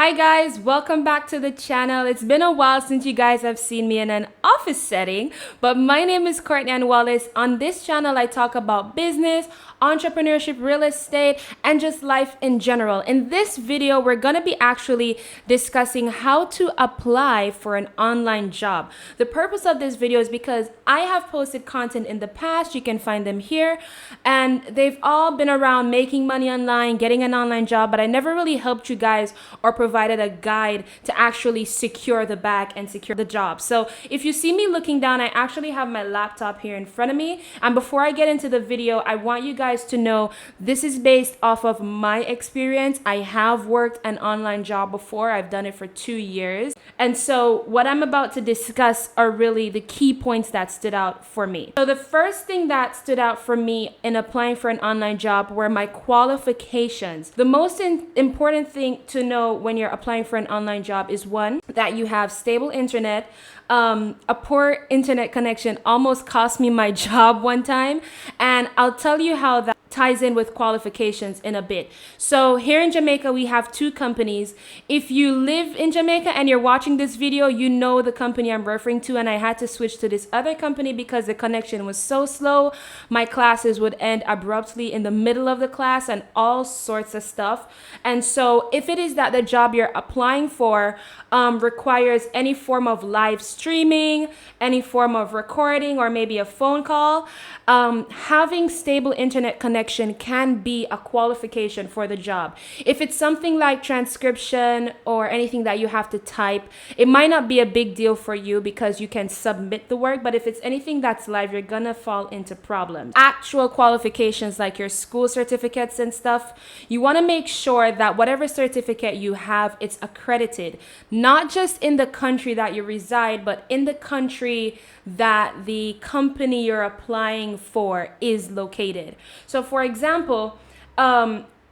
Hi guys, welcome back to the channel. It's been a while since you guys have seen me in an office setting, but my name is Courtney-Ann. On this channel, I talk about business, entrepreneurship, real estate, and just life in general. In this video, we're gonna be actually discussing how to apply for an online job. The purpose of this video is because I have posted content in the past, you can find them here, and they've all been around making money online, getting an online job, but I never really helped you guys or provided a guide to actually secure the bag and secure the job. So if you see me looking down, I actually have my laptop here in front of me. And before I get into the video, I want you guys to know this is based off of my experience. I have worked an online job before. I've done it for 2 years. And so what I'm about to discuss are really the key points that stood out for me. So the first thing that stood out for me in applying for an online job were my qualifications. The most important thing to know when you're applying for an online job is one, that you have stable internet. A poor internet connection almost cost me my job one time, and I'll tell you how that ties in with qualifications in a bit. So here in Jamaica, we have 2 companies. If you live in Jamaica and you're watching this video, you know the company I'm referring to, and I had to switch to this other company because the connection was so slow. My classes would end abruptly in the middle of the class and all sorts of stuff. And so if it is that the job you're applying for requires any form of live streaming, any form of recording, or maybe a phone call, having stable internet connection can be a qualification for the job. If it's something like transcription or anything that you have to type, it might not be a big deal for you because you can submit the work, but if it's anything that's live, you're gonna fall into problems. Actual qualifications like your school certificates and stuff, you wanna make sure that whatever certificate you have, it's accredited, not just in the country that you reside, but in the country that the company you're applying for is located. So for example,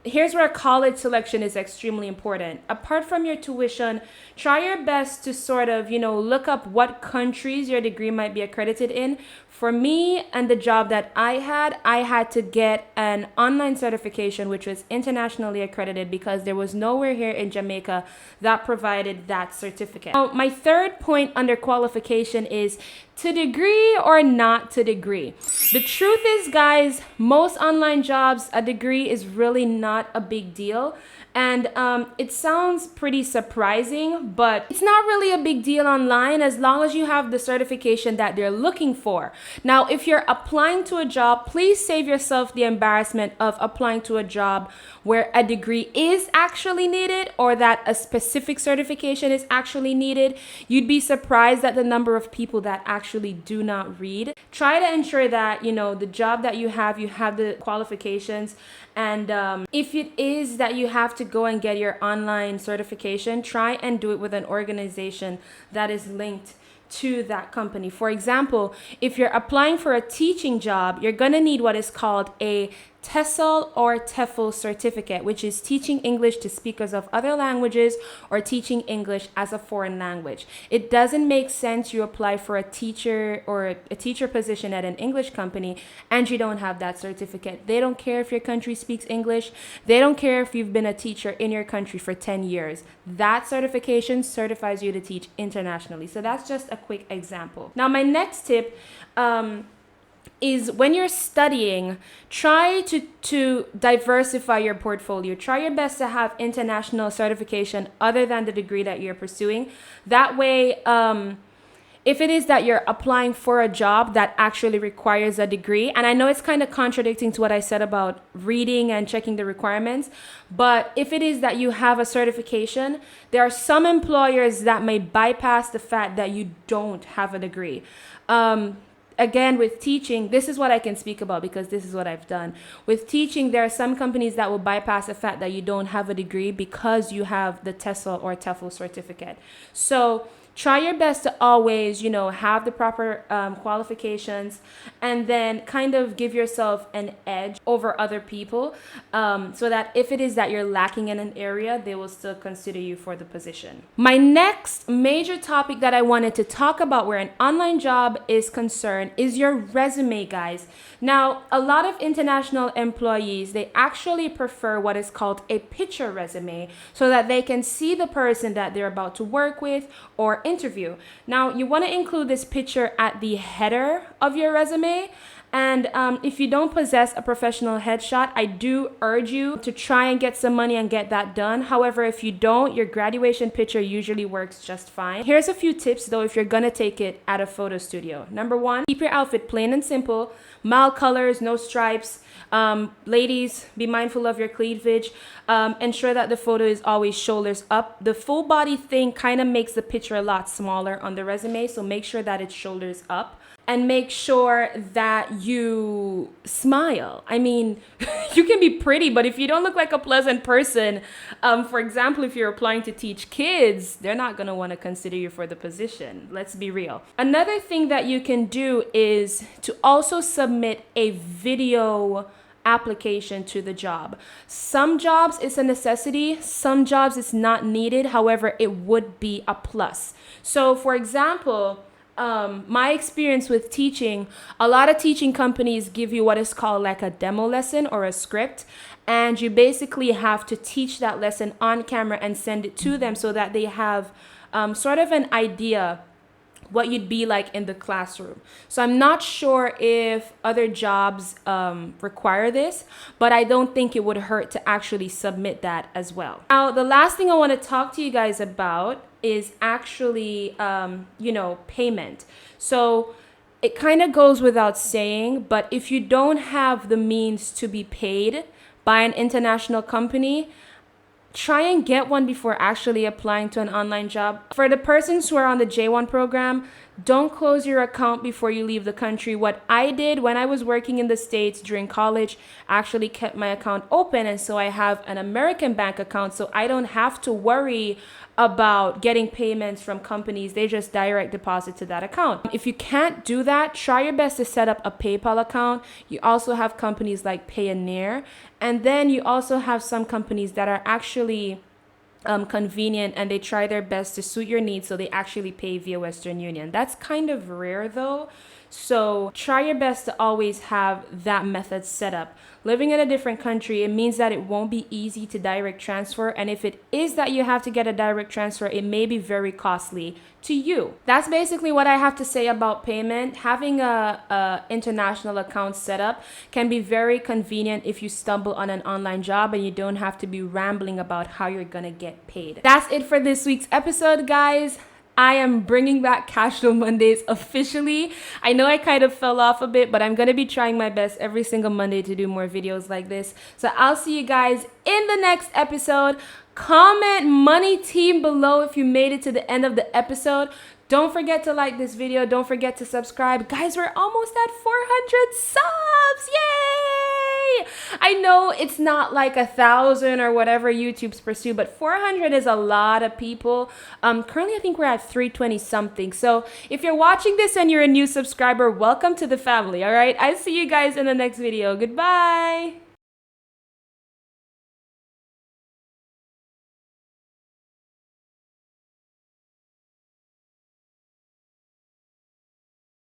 here's where college selection is extremely important. Apart from your tuition, try your best to sort of, look up what countries your degree might be accredited in. For me and the job that I had to get an online certification, which was internationally accredited because there was nowhere here in Jamaica that provided that certificate. Now, my third point under qualification is to degree or not to degree. The truth is, guys, most online jobs, a degree is really not a big deal. And it sounds pretty surprising, but it's not really a big deal online as long as you have the certification that they're looking for. Now, if you're applying to a job, please save yourself the embarrassment of applying to a job where a degree is actually needed or that a specific certification is actually needed. You'd be surprised at the number of people that actually do not read. Try to ensure that, the job that you have the qualifications. And if it is that you have to go and get your online certification, try and do it with an organization that is linked to that company. For example, if you're applying for a teaching job, you're going to need what is called a TESOL or TEFL certificate, which is teaching English to speakers of other languages or teaching English as a foreign language. It doesn't make sense you apply for a teacher or a teacher position at an English company and you don't have that certificate. They don't care if your country speaks English. They don't care if you've been a teacher in your country for 10 years. That certification certifies you to teach internationally. So that's just a quick example. Now, my next tip, is when you're studying, try to diversify your portfolio. Try your best to have international certification other than the degree that you're pursuing. That way, if it is that you're applying for a job that actually requires a degree, and I know it's kind of contradicting to what I said about reading and checking the requirements, but if it is that you have a certification, there are some employers that may bypass the fact that you don't have a degree. Again, with teaching, this is what I can speak about because this is what I've done. With teaching, there are some companies that will bypass the fact that you don't have a degree because you have the TESOL or TEFL certificate. So try your best to always, have the proper qualifications, and then kind of give yourself an edge over other people, so that if it is that you're lacking in an area, they will still consider you for the position. My next major topic that I wanted to talk about where an online job is concerned is your resume, guys. Now, a lot of international employees, they actually prefer what is called a picture resume so that they can see the person that they're about to work with or interview. Now, you want to include this picture at the header of your resume. And if you don't possess a professional headshot, I do urge you to try and get some money and get that done. However, if you don't, your graduation picture usually works just fine. Here's a few tips though if you're gonna take it at a photo studio. Number one, keep your outfit plain and simple. Mild colors, no stripes. Ladies, be mindful of your cleavage. Ensure that the photo is always shoulders up. The full body thing kind of makes the picture a lot smaller on the resume, so make sure that it's shoulders up. And make sure that you smile. I mean, you can be pretty, but if you don't look like a pleasant person, for example, if you're applying to teach kids, they're not going to want to consider you for the position. Let's be real. Another thing that you can do is to also submit a video application to the job. Some jobs it's a necessity, some jobs it's not needed. However, it would be a plus. So for example, my experience with teaching, a lot of teaching companies give you what is called like a demo lesson or a script, and you basically have to teach that lesson on camera and send it to them so that they have sort of an idea what you'd be like in the classroom. So I'm not sure if other jobs require this, but I don't think it would hurt to actually submit that as well. Now, the last thing I want to talk to you guys about is actually, payment. So it kind of goes without saying, but if you don't have the means to be paid by an international company, try and get one before actually applying to an online job. For the persons who are on the J1 program, don't close your account before you leave the country. What I did when I was working in the States during college, I actually kept my account open, and so I have an American bank account, so I don't have to worry about getting payments from companies. They just direct deposit to that account. If you can't do that, try your best to set up a PayPal account. You also have companies like Payoneer, and then you also have some companies that are actually convenient, and they try their best to suit your needs, so they actually pay via Western Union. That's kind of rare though, so try your best to always have that method set up. Living in a different country, it means that it won't be easy to direct transfer, and if it is that you have to get a direct transfer, it may be very costly to you. That's basically what I have to say about payment. Having a international account set up can be very convenient if you stumble on an online job and you don't have to be rambling about how you're gonna get paid. That's it for this week's episode, guys. I am bringing back Casual Mondays officially. I know I kind of fell off a bit, but I'm going to be trying my best every single Monday to do more videos like this. So I'll see you guys in the next episode. Comment money team below if you made it to the end of the episode. Don't forget to like this video. Don't forget to subscribe. Guys, we're almost at 400 subs. Yay! I know it's not like 1,000 or whatever YouTube's pursue, but 400 is a lot of people. Currently, I think we're at 320 something. So if you're watching this and you're a new subscriber, welcome to the family, all right? I'll see you guys in the next video. Goodbye.